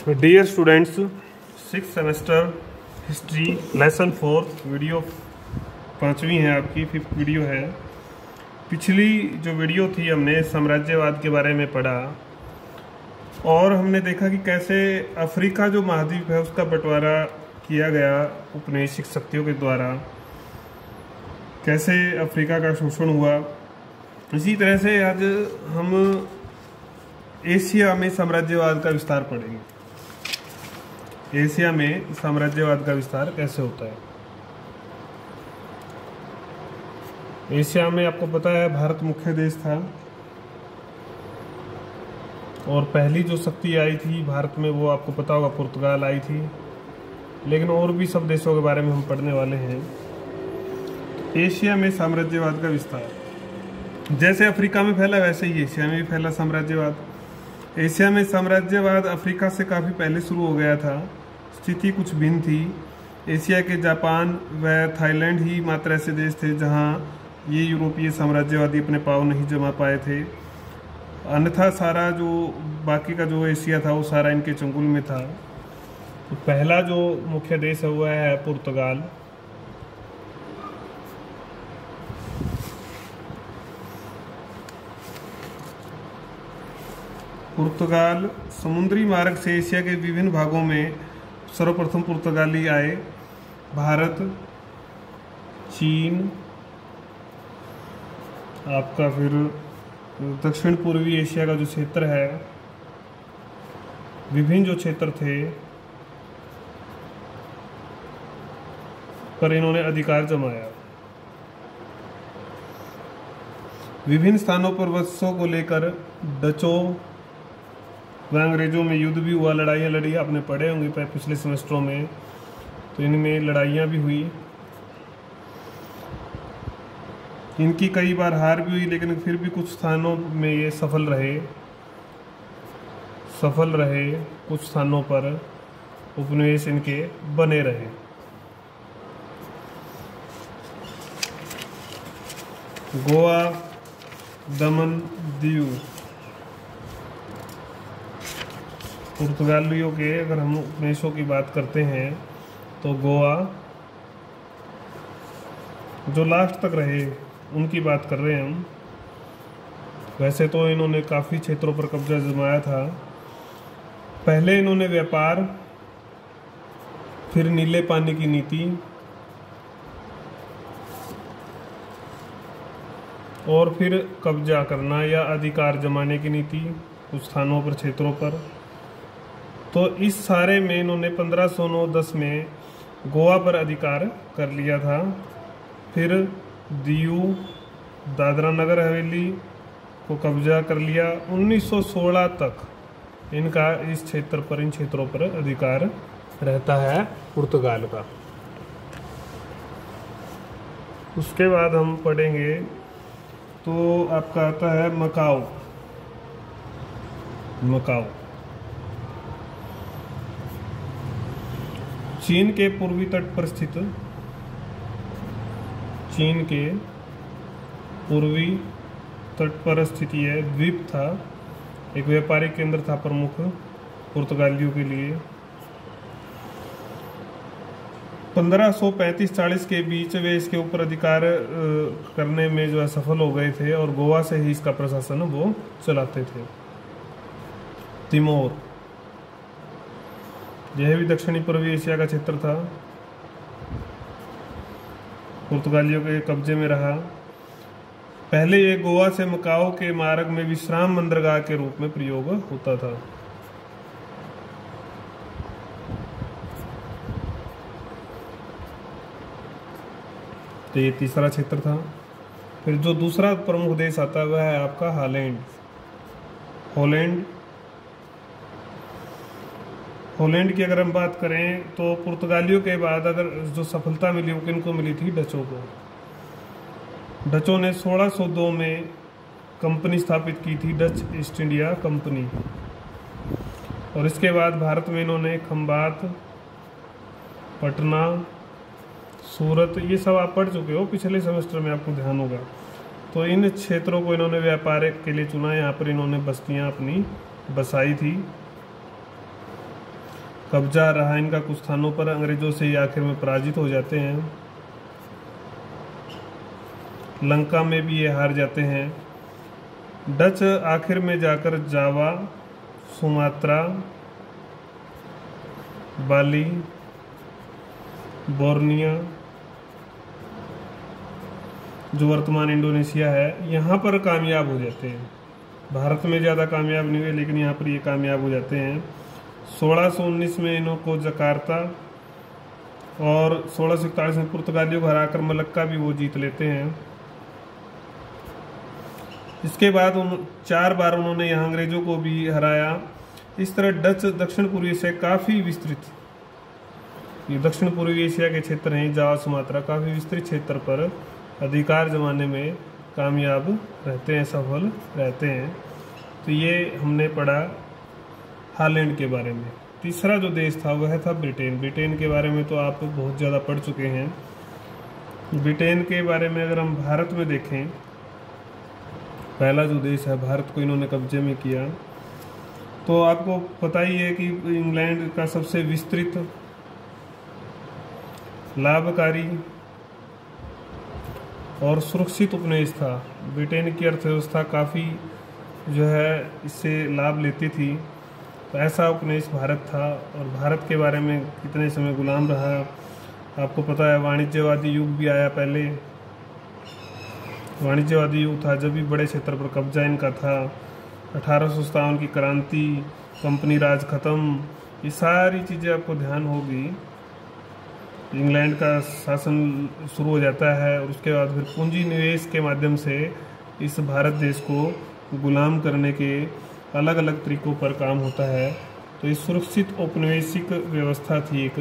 Dear students, 6th semester history lesson 4 video 5वीं है, आपकी 5th वीडियो है। पिछली जो वीडियो थी हमने साम्राज्यवाद के बारे में पढ़ा और हमने देखा कि कैसे अफ्रीका जो महाद्वीप है उसका बंटवारा किया गया उपनिवेशिक शक्तियों के द्वारा, कैसे अफ्रीका का शोषण हुआ। इसी तरह से आज हम एशिया में साम्राज्यवाद का विस्तार पढ़ेंगे। एशिया में साम्राज्यवाद का विस्तार कैसे होता है। एशिया में आपको पता है भारत मुख्य देश था और पहली जो शक्ति आई थी भारत में वो आपको पता होगा पुर्तगाल आई थी, लेकिन और भी सब देशों के बारे में हम पढ़ने वाले हैं। तो एशिया में साम्राज्यवाद का विस्तार जैसे अफ्रीका में फैला वैसे ही एशिया में भी फैला साम्राज्यवाद। एशिया में साम्राज्यवाद अफ्रीका से काफ़ी पहले शुरू हो गया था। स्थिति कुछ भिन्न थी। एशिया के जापान व थाईलैंड ही मात्र ऐसे देश थे जहां ये यूरोपीय साम्राज्यवादी अपने पाँव नहीं जमा पाए थे। अन्यथा सारा जो बाकी का जो एशिया था वो सारा इनके चंगुल में था। तो पहला जो मुख्य देश है वो है पुर्तगाल। पुर्तगाल समुद्री मार्ग से एशिया के विभिन्न भागों में सर्वप्रथम पुर्तगाली आए। भारत, चीन, आपका फिर दक्षिण पूर्वी एशिया का जो क्षेत्र है, विभिन्न जो क्षेत्र थे पर इन्होंने अधिकार जमाया। विभिन्न स्थानों पर वत्सों को लेकर डचों व अंग्रेजों में युद्ध भी हुआ, लड़ाइयाँ लड़ी। आपने पढ़े होंगे पिछले सेमेस्टरों में, तो इनमें लड़ाइयाँ भी हुई। इनकी कई बार हार भी हुई, लेकिन फिर भी कुछ स्थानों में ये सफल रहे। कुछ स्थानों पर उपनिवेश इनके बने रहे। गोवा, दमन, दीव, पुर्तगालियों के अगर हम उपनिवेशों की बात करते हैं तो गोवा जो लास्ट तक रहे उनकी बात कर रहे हैं हम। वैसे तो इन्होंने काफ़ी क्षेत्रों पर कब्जा जमाया था। पहले इन्होंने व्यापार, फिर नीले पानी की नीति और फिर कब्जा करना या अधिकार जमाने की नीति कुछ स्थानों पर, क्षेत्रों पर। तो इस सारे में इन्होंने 1509-10 में गोवा पर अधिकार कर लिया था। फिर दीव, दादरा नगर हवेली को कब्जा कर लिया। 1916 तक इनका इस क्षेत्र पर, इन क्षेत्रों पर अधिकार रहता है पुर्तगाल का। उसके बाद हम पढ़ेंगे तो आपका आता है मकाओ। चीन के पूर्वी तट पर स्थित, चीन के पूर्वी तट पर स्थित यह द्वीप था। एक व्यापारिक केंद्र था प्रमुख पुर्तगालियों के लिए। 1535-40 के बीच वे इसके ऊपर अधिकार करने में जो है सफल हो गए थे और गोवा से ही इसका प्रशासन वो चलाते थे। तिमोर, यह भी दक्षिणी पूर्वी एशिया का क्षेत्र था, पुर्तगालियों के कब्जे में रहा। पहले ये गोवा से मकाओ के मार्ग में विश्राम बंदरगाह के रूप में प्रयोग होता था। तो ये तीसरा क्षेत्र था। फिर जो दूसरा प्रमुख देश आता है वह है आपका हॉलैंड की अगर हम बात करें तो पुर्तगालियों के बाद अगर जो सफलता मिली वो किनको मिली थी? डचों को। डचों ने 1602 में कंपनी स्थापित की थी, डच ईस्ट इंडिया कंपनी। और इसके बाद भारत में इन्होंने खंबात, पटना, सूरत, ये सब आप पढ़ चुके हो पिछले सेमेस्टर में, आपको ध्यान होगा। तो इन क्षेत्रों को इन्होंने व्यापार के लिए चुना। यहाँ पर इन्होंने बस्तियाँ अपनी बसाई थी। कब्जा रहा इनका कुछ स्थानों पर, अंग्रेजों से ये आखिर में पराजित हो जाते हैं। लंका में भी ये हार जाते हैं। डच आखिर में जाकर जावा, सुमात्रा, बाली, बोर्निया जो वर्तमान इंडोनेशिया है, यहाँ पर कामयाब हो जाते हैं। भारत में ज़्यादा कामयाब नहीं हुए, लेकिन यहाँ पर ये कामयाब हो जाते हैं। 1619 में इनको जकार्ता और 1641 में पुर्तगालियों को हराकर मलक्का भी वो जीत लेते हैं। इसके बाद 4 बार उन्होंने यहाँ अंग्रेजों को भी हराया। इस तरह डच दक्षिण पूर्वी एशिया काफ़ी विस्तृत, ये दक्षिण पूर्वी एशिया के क्षेत्र हैं, जावा, सुमात्रा, काफ़ी विस्तृत क्षेत्र पर अधिकार जमाने में कामयाब रहते हैं, सफल रहते हैं। तो ये हमने पढ़ा हॉलैंड के बारे में। तीसरा जो देश था वह था ब्रिटेन। ब्रिटेन के बारे में तो आप बहुत ज़्यादा पढ़ चुके हैं। ब्रिटेन के बारे में अगर हम भारत में देखें, पहला जो देश है, भारत को इन्होंने कब्जे में किया। तो आपको पता ही है कि इंग्लैंड का सबसे विस्तृत, लाभकारी और सुरक्षित उपनिवेश था। ब्रिटेन की अर्थव्यवस्था काफ़ी जो है इससे लाभ लेती थी। तो ऐसा उपनिवेश भारत था। और भारत के बारे में कितने समय गुलाम रहा आपको पता है। वाणिज्यवादी युग भी आया, पहले वाणिज्यवादी युग था जब भी बड़े क्षेत्र पर कब्जा इनका था। 1857 की क्रांति, कंपनी राज खत्म, ये सारी चीज़ें आपको ध्यान होगी। इंग्लैंड का शासन शुरू हो जाता है और उसके बाद फिर पूंजी निवेश के माध्यम से इस भारत देश को गुलाम करने के अलग अलग तरीकों पर काम होता है। तो ये सुरक्षित औपनिवेशिक व्यवस्था थी एक।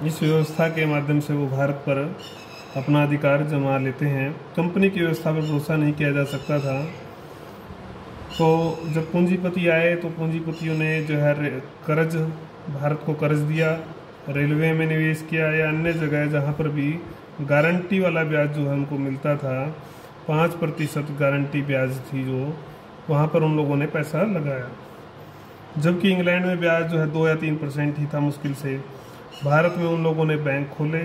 इस व्यवस्था के माध्यम से वो भारत पर अपना अधिकार जमा लेते हैं। कंपनी की व्यवस्था पर भरोसा नहीं किया जा सकता था। तो जब पूंजीपति आए तो पूंजीपतियों ने जो है कर्ज, भारत को कर्ज दिया, रेलवे में निवेश किया या अन्य जगह जहाँ पर भी गारंटी वाला ब्याज जो है उनको मिलता था, 5% गारंटी ब्याज थी जो, वहाँ पर उन लोगों ने पैसा लगाया। जबकि इंग्लैंड में ब्याज जो है 2 या 3% ही था मुश्किल से। भारत में उन लोगों ने बैंक खोले,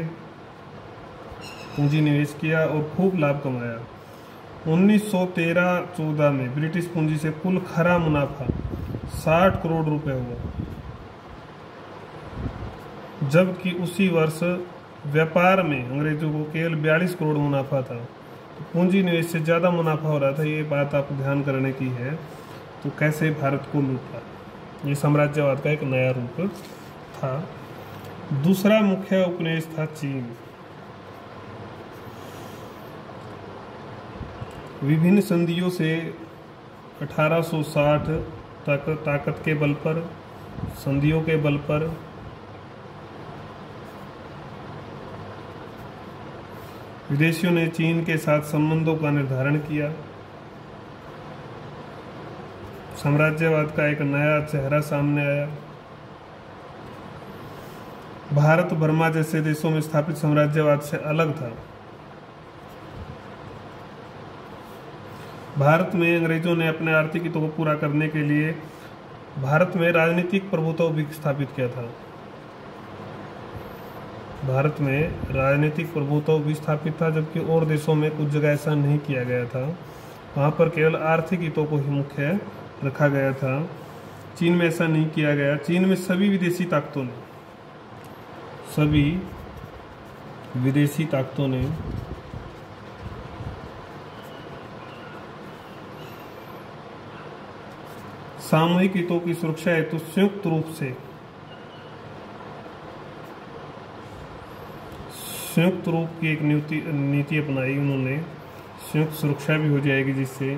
पूंजी निवेश किया और खूब लाभ कमाया। 1913-14 में ब्रिटिश पूंजी से कुल खरा मुनाफा 60 करोड़ रुपए हुआ, जबकि उसी वर्ष व्यापार में अंग्रेजों को केवल 42 करोड़ मुनाफा था। तो पूंजी निवेश से ज़्यादा मुनाफा हो रहा था। ये बात आपको ध्यान करने की है। तो कैसे भारत को लूटा, ये साम्राज्यवाद का एक नया रूप था। दूसरा मुख्य उपनिवेश था चीन। विभिन्न संधियों से 1860 तक ताकत के बल पर, संधियों के बल पर विदेशियों ने चीन के साथ संबंधों का निर्धारण किया। साम्राज्यवाद का एक नया चेहरा सामने आया। भारत बर्मा जैसे देशों में स्थापित साम्राज्यवाद से अलग था। भारत में अंग्रेजों ने अपने आर्थिक हितों को पूरा करने के लिए भारत में राजनीतिक प्रभुत्व भी स्थापित किया था। भारत में राजनीतिक प्रभुत्व भी स्थापित था, जबकि और देशों में कुछ जगह ऐसा नहीं किया गया था। वहाँ पर केवल आर्थिक हितों को ही मुख्य रखा गया था। चीन में ऐसा नहीं किया गया। चीन में सभी विदेशी ताकतों ने सामूहिक हितों की सुरक्षा हेतु संयुक्त रूप की एक नीति अपनाई उन्होंने। संयुक्त सुरक्षा भी हो जाएगी, जिससे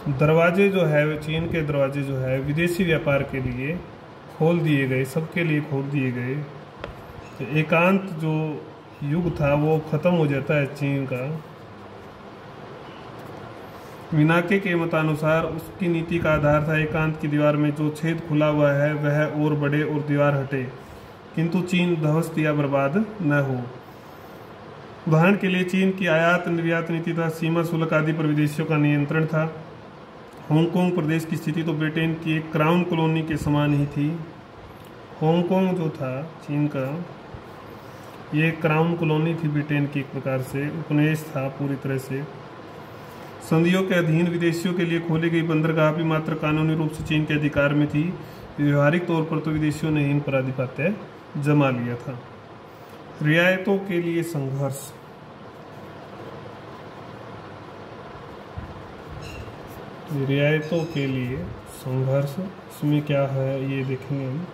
दरवाजे जो है, चीन के दरवाजे जो है विदेशी व्यापार के लिए खोल दिए गए, सबके लिए खोल दिए गए। तो एकांत जो युग था वो खत्म हो जाता है चीन का। मिनाके के मतानुसार उसकी नीति का आधार था एकांत की दीवार में जो छेद खुला हुआ है वह और बढ़े और दीवार हटे, किंतु चीन ध्वस्त या बर्बाद न हो। उदाहरण के लिए चीन की आयात निर्यात नीति था, सीमा शुल्क आदि पर विदेशियों का नियंत्रण था। हांगकांग प्रदेश की स्थिति तो ब्रिटेन की एक क्राउन कॉलोनी के समान ही थी। हांगकांग जो था चीन का, ये क्राउन कॉलोनी थी ब्रिटेन की, एक प्रकार से उपनिवेश था पूरी तरह से। संधियों के अधीन विदेशियों के लिए खोली गई बंदरगाह भी मात्र कानूनी रूप से चीन के अधिकार में थी। व्यवहारिक तौर पर तो विदेशियों ने इन पर आधिपत्य जमा लिया था। रियायतों के लिए संघर्ष। रियायतों के लिए संघर्ष, इसमें क्या है ये देखेंगे हम।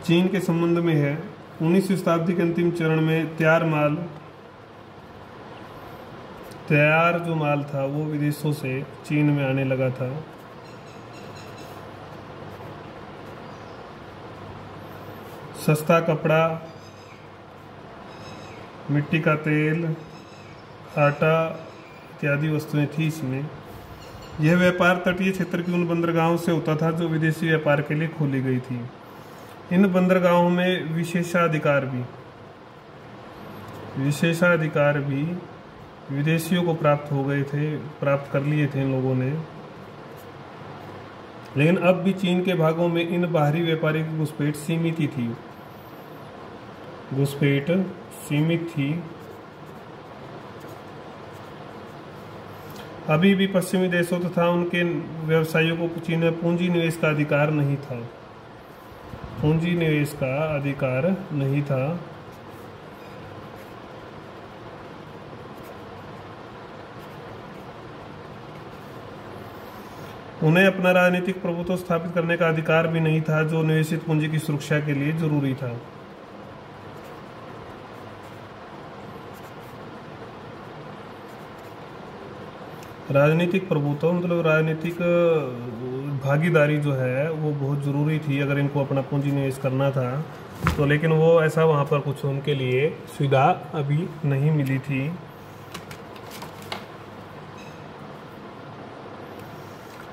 चीन के संबंध में है। 19वीं शताब्दी के अंतिम चरण में तैयार जो माल था वो विदेशों से चीन में आने लगा था। सस्ता कपड़ा, मिट्टी का तेल, आटा इत्यादि वस्तुएं थी इसमें। यह व्यापार तटीय क्षेत्र की उन बंदरगाहों से होता था जो विदेशी व्यापार के लिए खोली गई थी। इन बंदरगाहों में विशेषाधिकार भी विदेशियों को प्राप्त कर लिए थे इन लोगों ने। लेकिन अब भी चीन के भागों में इन बाहरी व्यापारी की घुसपैठ सीमित थी। अभी भी पश्चिमी देशों तथा उनके व्यवसायियों को चीन में पूंजी निवेश का अधिकार नहीं था। उन्हें अपना राजनीतिक प्रभुत्व स्थापित करने का अधिकार भी नहीं था, जो निवेशित पूंजी की सुरक्षा के लिए जरूरी था। राजनीतिक प्रभुत्व मतलब राजनीतिक भागीदारी जो है वो बहुत ज़रूरी थी अगर इनको अपना पूंजी निवेश करना था तो। लेकिन वो ऐसा वहाँ पर कुछ उनके लिए सुविधा अभी नहीं मिली थी।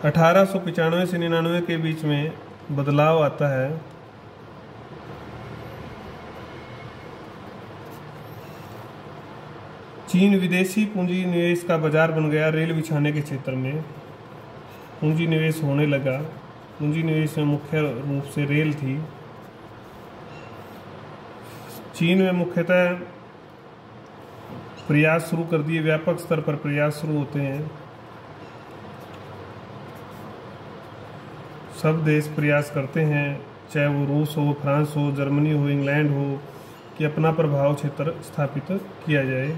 अठारह सौ 95 से 99 के बीच में बदलाव आता है। चीन विदेशी पूंजी निवेश का बाजार बन गया। रेल बिछाने के क्षेत्र में पूंजी निवेश होने लगा। पूंजी निवेश में मुख्य रूप से रेल थी। चीन में मुख्यतः प्रयास शुरू कर दिए, व्यापक स्तर पर प्रयास शुरू होते हैं। सब देश प्रयास करते हैं, चाहे वो रूस हो, फ्रांस हो, जर्मनी हो, इंग्लैंड हो, कि अपना प्रभाव क्षेत्र स्थापित किया जाए।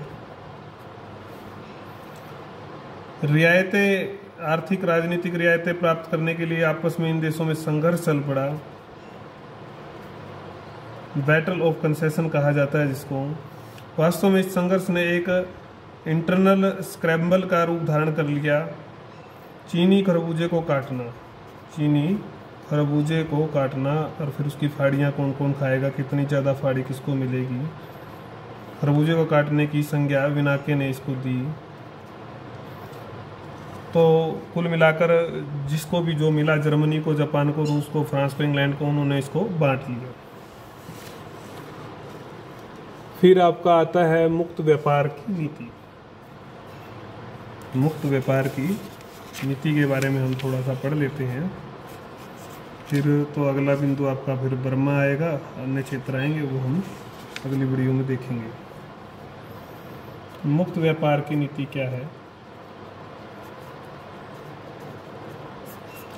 रियायतें, आर्थिक राजनीतिक रियायतें प्राप्त करने के लिए आपस में इन देशों में संघर्ष चल पड़ा। बैटल ऑफ कंसेशन कहा जाता है जिसको। वास्तव में इस संघर्ष ने एक इंटरनल स्क्रैम्बल का रूप धारण कर लिया। चीनी खरबूजे को काटना और फिर उसकी फाड़ियाँ कौन कौन खाएगा, कितनी ज़्यादा फाड़ी किसको मिलेगी, खरबूजे को काटने की संज्ञा विनाके ने इसको दी। तो कुल मिलाकर जिसको भी जो मिला, जर्मनी को, जापान को, रूस को, फ्रांस को, इंग्लैंड को, उन्होंने इसको बांट लिया। फिर आपका आता है मुक्त व्यापार की नीति। मुक्त व्यापार की नीति के बारे में हम थोड़ा सा पढ़ लेते हैं। फिर तो अगला बिंदु आपका फिर बर्मा आएगा, अन्य क्षेत्र आएंगे, वो हम अगली वीडियो में देखेंगे। मुक्त व्यापार की नीति क्या है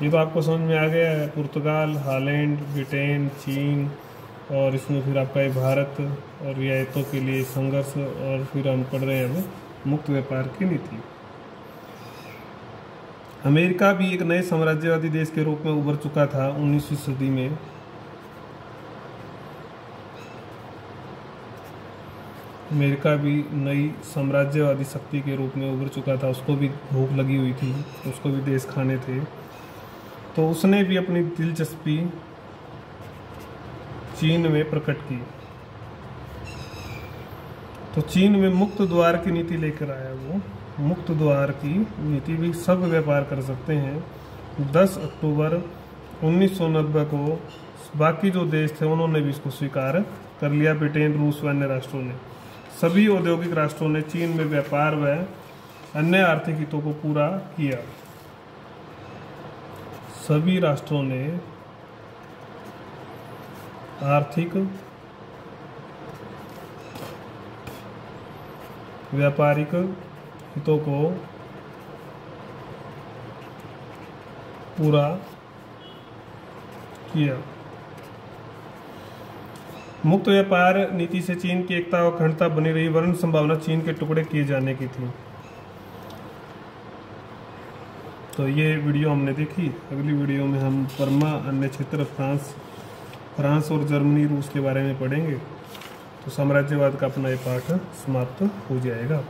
ये तो आपको समझ में आ गया है। पुर्तगाल, हॉलैंड, ब्रिटेन, चीन और इसमें फिर आपका भारत और रियायतों के लिए संघर्ष। और फिर हम पढ़ रहे हैं अब मुक्त व्यापार की नीति। अमेरिका भी एक नए साम्राज्यवादी देश के रूप में उभर चुका था 19वीं सदी में। अमेरिका भी नई साम्राज्यवादी शक्ति के रूप में उभर चुका था। उसको भी भूख लगी हुई थी, उसको भी देश खाने थे, तो उसने भी अपनी दिलचस्पी चीन में प्रकट की। तो चीन में मुक्त द्वार की नीति लेकर आया वो। मुक्त द्वार की नीति भी सब व्यापार कर सकते हैं। 10 अक्टूबर 1990 को बाकी जो देश थे उन्होंने भी इसको स्वीकार कर लिया। ब्रिटेन, रूस व अन्य राष्ट्रों ने, सभी औद्योगिक राष्ट्रों ने चीन में व्यापार व अन्य आर्थिक हितों को पूरा किया। सभी राष्ट्रों ने आर्थिक, व्यापारिक हितों को पूरा किया। मुक्त व्यापार नीति से चीन की एकता और अखंडता बनी रही, वरन संभावना चीन के टुकड़े किए जाने की थी। तो ये वीडियो हमने देखी। अगली वीडियो में हम बर्मा, अन्य क्षेत्र, फ्रांस और जर्मनी, रूस के बारे में पढ़ेंगे। तो साम्राज्यवाद का अपना ये पाठ समाप्त हो जाएगा।